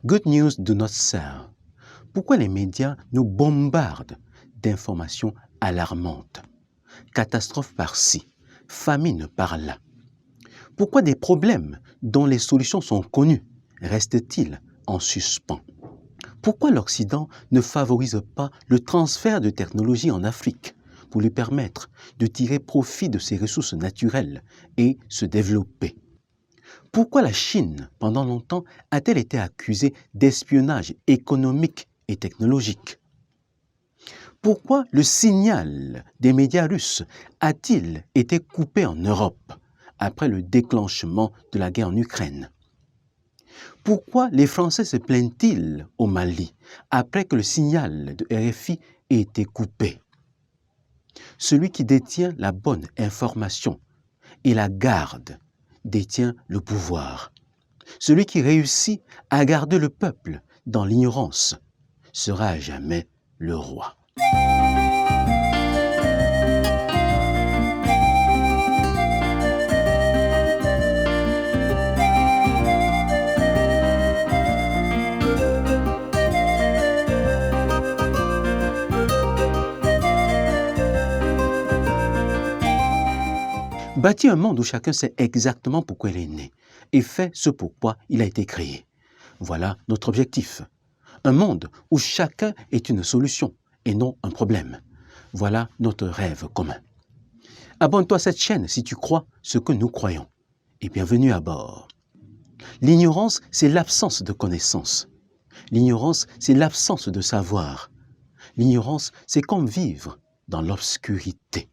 Good news do not sell. Pourquoi les médias nous bombardent d'informations alarmantes? Catastrophe par-ci, famine par-là. Pourquoi des problèmes dont les solutions sont connues restent-ils en suspens? Pourquoi l'Occident ne favorise pas le transfert de technologies en Afrique pour lui permettre de tirer profit de ses ressources naturelles et se développer? Pourquoi la Chine, pendant longtemps, a-t-elle été accusée d'espionnage économique et technologique? Pourquoi le signal des médias russes a-t-il été coupé en Europe après le déclenchement de la guerre en Ukraine? Pourquoi les Français se plaignent-ils au Mali après que le signal de RFI ait été coupé? Celui qui détient la bonne information et la garde détient le pouvoir. Celui qui réussit à garder le peuple dans l'ignorance sera à jamais le roi. Bâtir un monde où chacun sait exactement pourquoi il est né et fait ce pourquoi il a été créé. Voilà notre objectif. Un monde où chacun est une solution et non un problème. Voilà notre rêve commun. Abonne-toi à cette chaîne si tu crois ce que nous croyons. Et bienvenue à bord. L'ignorance, c'est l'absence de connaissance. L'ignorance, c'est l'absence de savoir. L'ignorance, c'est comme vivre dans l'obscurité.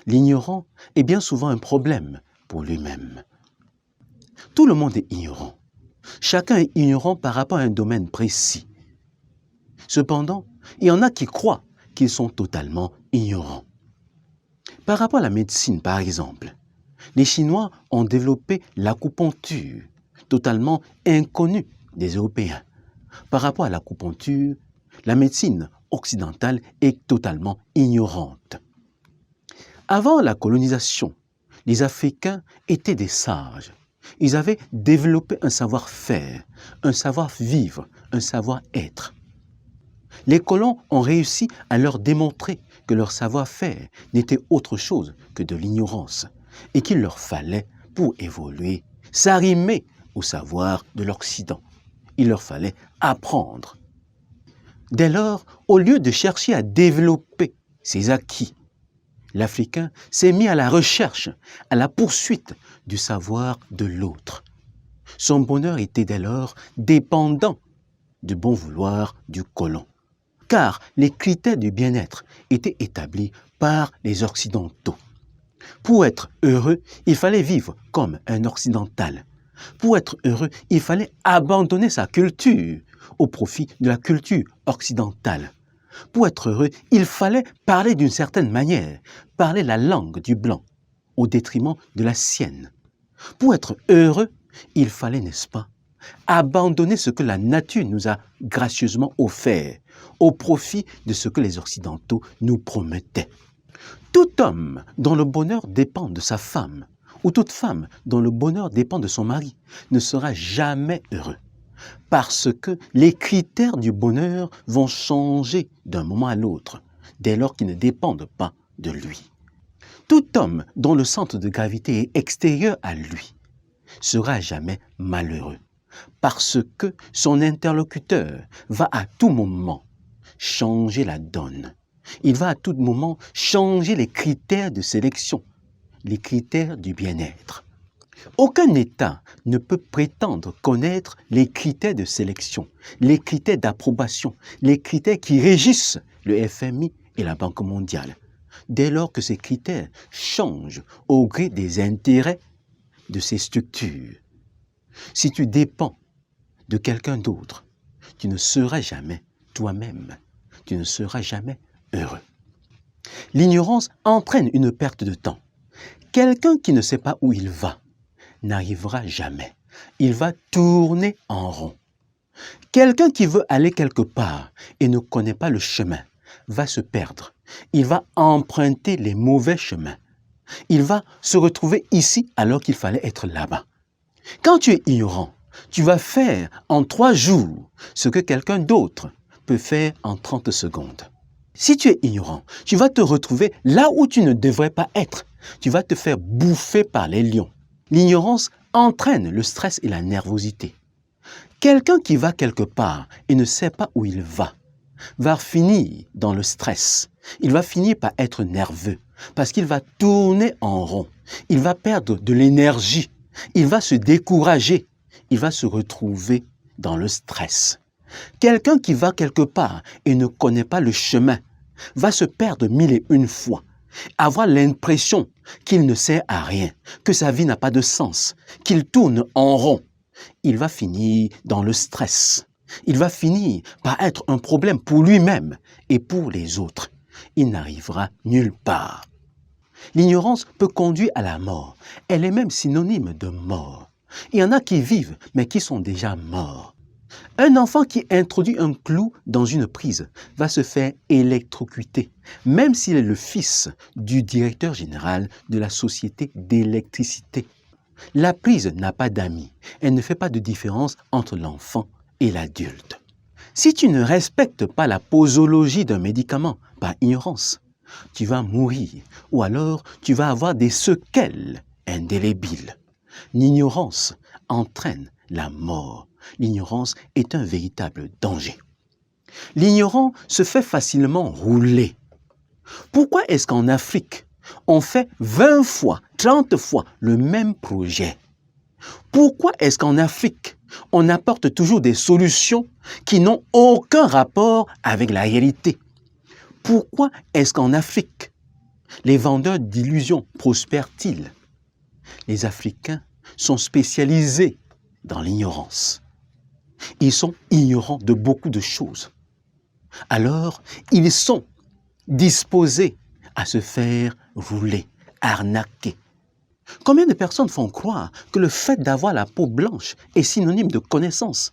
L'ignorant est bien souvent un problème pour lui-même. Tout le monde est ignorant. Chacun est ignorant par rapport à un domaine précis. Cependant, il y en a qui croient qu'ils sont totalement ignorants. Par rapport à la médecine, par exemple, les Chinois ont développé l'acupuncture, totalement inconnue des Européens. Par rapport à l'acupuncture, la médecine occidentale est totalement ignorante. Avant la colonisation, les Africains étaient des sages. Ils avaient développé un savoir-faire, un savoir-vivre, un savoir-être. Les colons ont réussi à leur démontrer que leur savoir-faire n'était autre chose que de l'ignorance et qu'il leur fallait, pour évoluer, s'arrimer au savoir de l'Occident. Il leur fallait apprendre. Dès lors, au lieu de chercher à développer ses acquis, l'Africain s'est mis à la recherche, à la poursuite du savoir de l'autre. Son bonheur était dès lors dépendant du bon vouloir du colon, car les critères du bien-être étaient établis par les Occidentaux. Pour être heureux, il fallait vivre comme un occidental. Pour être heureux, il fallait abandonner sa culture au profit de la culture occidentale. Pour être heureux, il fallait parler d'une certaine manière, parler la langue du blanc, au détriment de la sienne. Pour être heureux, il fallait, n'est-ce pas, abandonner ce que la nature nous a gracieusement offert, au profit de ce que les Occidentaux nous promettaient. Tout homme dont le bonheur dépend de sa femme, ou toute femme dont le bonheur dépend de son mari, ne sera jamais heureux. Parce que les critères du bonheur vont changer d'un moment à l'autre, dès lors qu'ils ne dépendent pas de lui. Tout homme dont le centre de gravité est extérieur à lui sera jamais malheureux, parce que son interlocuteur va à tout moment changer la donne. Il va à tout moment changer les critères de sélection, les critères du bien-être. Aucun État ne peut prétendre connaître les critères de sélection, les critères d'approbation, les critères qui régissent le FMI et la Banque mondiale, dès lors que ces critères changent au gré des intérêts de ces structures. Si tu dépends de quelqu'un d'autre, tu ne seras jamais toi-même, tu ne seras jamais heureux. L'ignorance entraîne une perte de temps. Quelqu'un qui ne sait pas où il va n'arrivera jamais. Il va tourner en rond. Quelqu'un qui veut aller quelque part et ne connaît pas le chemin va se perdre. Il va emprunter les mauvais chemins. Il va se retrouver ici alors qu'il fallait être là-bas. Quand tu es ignorant, tu vas faire en 3 jours ce que quelqu'un d'autre peut faire en 30 secondes. Si tu es ignorant, tu vas te retrouver là où tu ne devrais pas être. Tu vas te faire bouffer par les lions. L'ignorance entraîne le stress et la nervosité. Quelqu'un qui va quelque part et ne sait pas où il va finir dans le stress. Il va finir par être nerveux parce qu'il va tourner en rond. Il va perdre de l'énergie. Il va se décourager. Il va se retrouver dans le stress. Quelqu'un qui va quelque part et ne connaît pas le chemin va se perdre 1001 fois, avoir l'impression qu'il ne sert à rien, que sa vie n'a pas de sens, qu'il tourne en rond. Il va finir dans le stress. Il va finir par être un problème pour lui-même et pour les autres. Il n'arrivera nulle part. L'ignorance peut conduire à la mort. Elle est même synonyme de mort. Il y en a qui vivent, mais qui sont déjà morts. Un enfant qui introduit un clou dans une prise va se faire électrocuter, même s'il est le fils du directeur général de la société d'électricité. La prise n'a pas d'amis. Elle ne fait pas de différence entre l'enfant et l'adulte. Si tu ne respectes pas la posologie d'un médicament par ignorance, tu vas mourir ou alors tu vas avoir des séquelles indélébiles. L'ignorance entraîne la mort. L'ignorance est un véritable danger. L'ignorant se fait facilement rouler. Pourquoi est-ce qu'en Afrique, on fait 20 fois, 30 fois le même projet? Pourquoi est-ce qu'en Afrique, on apporte toujours des solutions qui n'ont aucun rapport avec la réalité? Pourquoi est-ce qu'en Afrique, les vendeurs d'illusions prospèrent-ils? Les Africains sont spécialisés dans l'ignorance. Ils sont ignorants de beaucoup de choses. Alors, ils sont disposés à se faire rouler, arnaquer. Combien de personnes font croire que le fait d'avoir la peau blanche est synonyme de connaissance,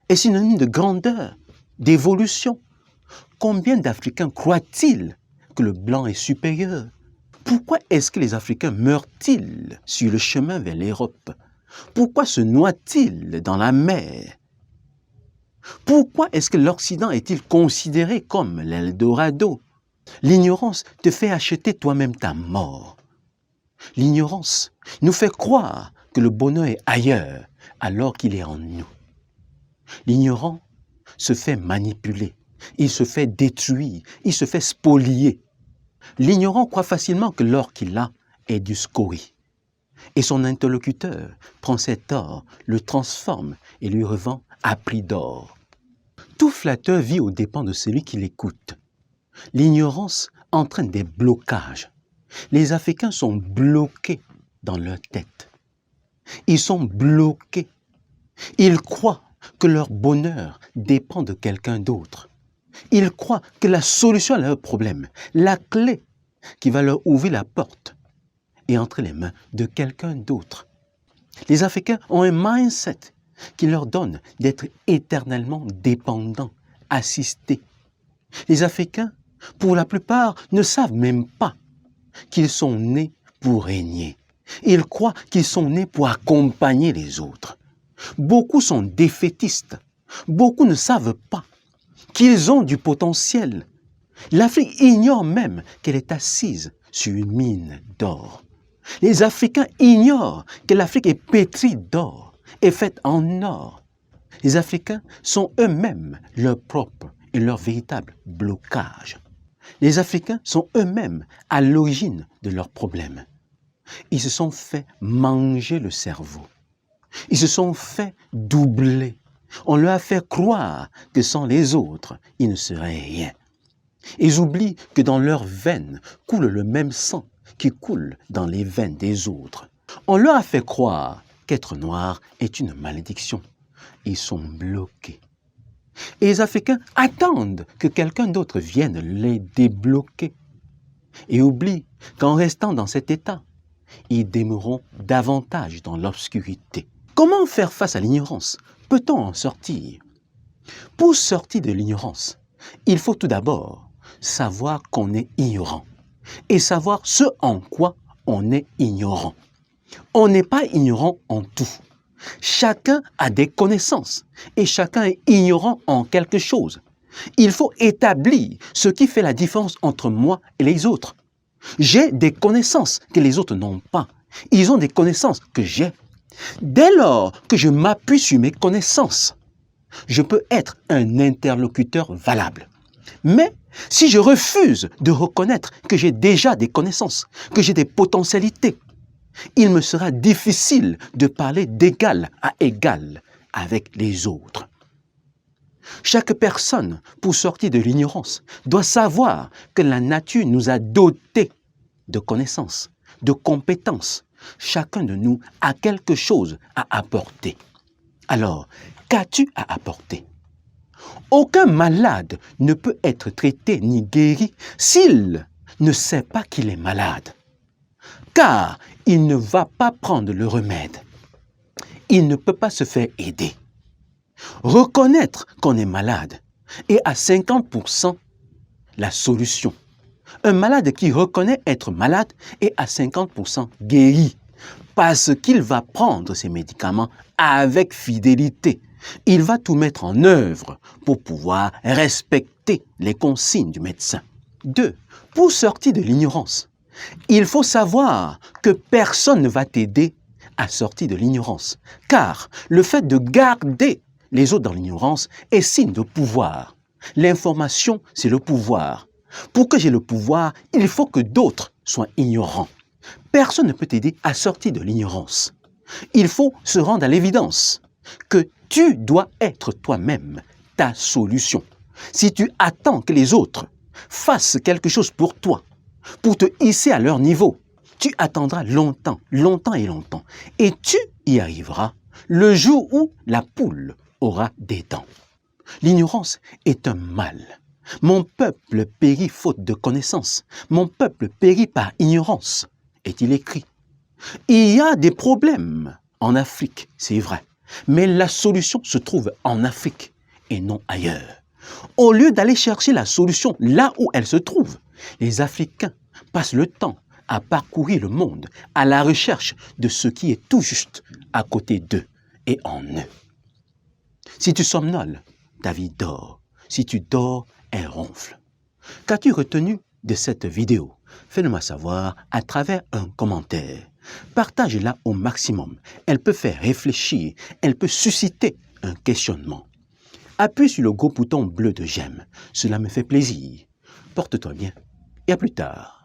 est synonyme de grandeur, d'évolution? Combien d'Africains croient-ils que le blanc est supérieur? Pourquoi est-ce que les Africains meurent-ils sur le chemin vers l'Europe? Pourquoi se noient-ils dans la mer? Pourquoi est-ce que l'Occident est-il considéré comme l'Eldorado? L'ignorance te fait acheter toi-même ta mort. L'ignorance nous fait croire que le bonheur est ailleurs alors qu'il est en nous. L'ignorant se fait manipuler, il se fait détruire, il se fait spolier. L'ignorant croit facilement que l'or qu'il a est du scorie. Et son interlocuteur prend cet or, le transforme et lui revend à prix d'or. Tout flatteur vit aux dépens de celui qui l'écoute. L'ignorance entraîne des blocages. Les Africains sont bloqués dans leur tête. Ils sont bloqués. Ils croient que leur bonheur dépend de quelqu'un d'autre. Ils croient que la solution à leurs problèmes, la clé qui va leur ouvrir la porte, est entre les mains de quelqu'un d'autre. Les Africains ont un mindset qui leur donne d'être éternellement dépendants, assistés. Les Africains, pour la plupart, ne savent même pas qu'ils sont nés pour régner. Ils croient qu'ils sont nés pour accompagner les autres. Beaucoup sont défaitistes. Beaucoup ne savent pas qu'ils ont du potentiel. L'Afrique ignore même qu'elle est assise sur une mine d'or. Les Africains ignorent que l'Afrique est pétrie d'or, est faite en or. Les Africains sont eux-mêmes leur propre et leur véritable blocage. Les Africains sont eux-mêmes à l'origine de leurs problèmes. Ils se sont fait manger le cerveau. Ils se sont fait doubler. On leur a fait croire que sans les autres, ils ne seraient rien. Ils oublient que dans leurs veines coule le même sang qui coule dans les veines des autres. On leur a fait croire qu'être noir est une malédiction. Ils sont bloqués. Et les Africains attendent que quelqu'un d'autre vienne les débloquer. Et oublient qu'en restant dans cet état, ils demeureront davantage dans l'obscurité. Comment faire face à l'ignorance? Peut-on en sortir? Pour sortir de l'ignorance, il faut tout d'abord savoir qu'on est ignorant et savoir ce en quoi on est ignorant. On n'est pas ignorant en tout. Chacun a des connaissances et chacun est ignorant en quelque chose. Il faut établir ce qui fait la différence entre moi et les autres. J'ai des connaissances que les autres n'ont pas. Ils ont des connaissances que j'ai. Dès lors que je m'appuie sur mes connaissances, je peux être un interlocuteur valable. Mais si je refuse de reconnaître que j'ai déjà des connaissances, que j'ai des potentialités, il me sera difficile de parler d'égal à égal avec les autres. Chaque personne, pour sortir de l'ignorance, doit savoir que la nature nous a dotés de connaissances, de compétences. Chacun de nous a quelque chose à apporter. Alors, qu'as-tu à apporter? Aucun malade ne peut être traité ni guéri s'il ne sait pas qu'il est malade. Car il ne va pas prendre le remède. Il ne peut pas se faire aider. Reconnaître qu'on est malade est à 50% la solution. Un malade qui reconnaît être malade est à 50% guéri parce qu'il va prendre ses médicaments avec fidélité. Il va tout mettre en œuvre pour pouvoir respecter les consignes du médecin. 2. Pour sortir de l'ignorance, il faut savoir que personne ne va t'aider à sortir de l'ignorance. Car le fait de garder les autres dans l'ignorance est signe de pouvoir. L'information, c'est le pouvoir. Pour que j'ai le pouvoir, il faut que d'autres soient ignorants. Personne ne peut t'aider à sortir de l'ignorance. Il faut se rendre à l'évidence que tu dois être toi-même ta solution. Si tu attends que les autres fassent quelque chose pour toi, pour te hisser à leur niveau, tu attendras longtemps, longtemps et longtemps. Et tu y arriveras le jour où la poule aura des dents. L'ignorance est un mal. Mon peuple périt faute de connaissance. Mon peuple périt par ignorance, est-il écrit. Il y a des problèmes en Afrique, c'est vrai. Mais la solution se trouve en Afrique et non ailleurs. Au lieu d'aller chercher la solution là où elle se trouve, les Africains passent le temps à parcourir le monde à la recherche de ce qui est tout juste à côté d'eux et en eux. Si tu somnoles, ta vie dort. Si tu dors, elle ronfle. Qu'as-tu retenu de cette vidéo? Fais-le-moi savoir à travers un commentaire. Partage-la au maximum. Elle peut faire réfléchir, elle peut susciter un questionnement. Appuie sur le gros bouton bleu de j'aime. Cela me fait plaisir. Porte-toi bien et à plus tard.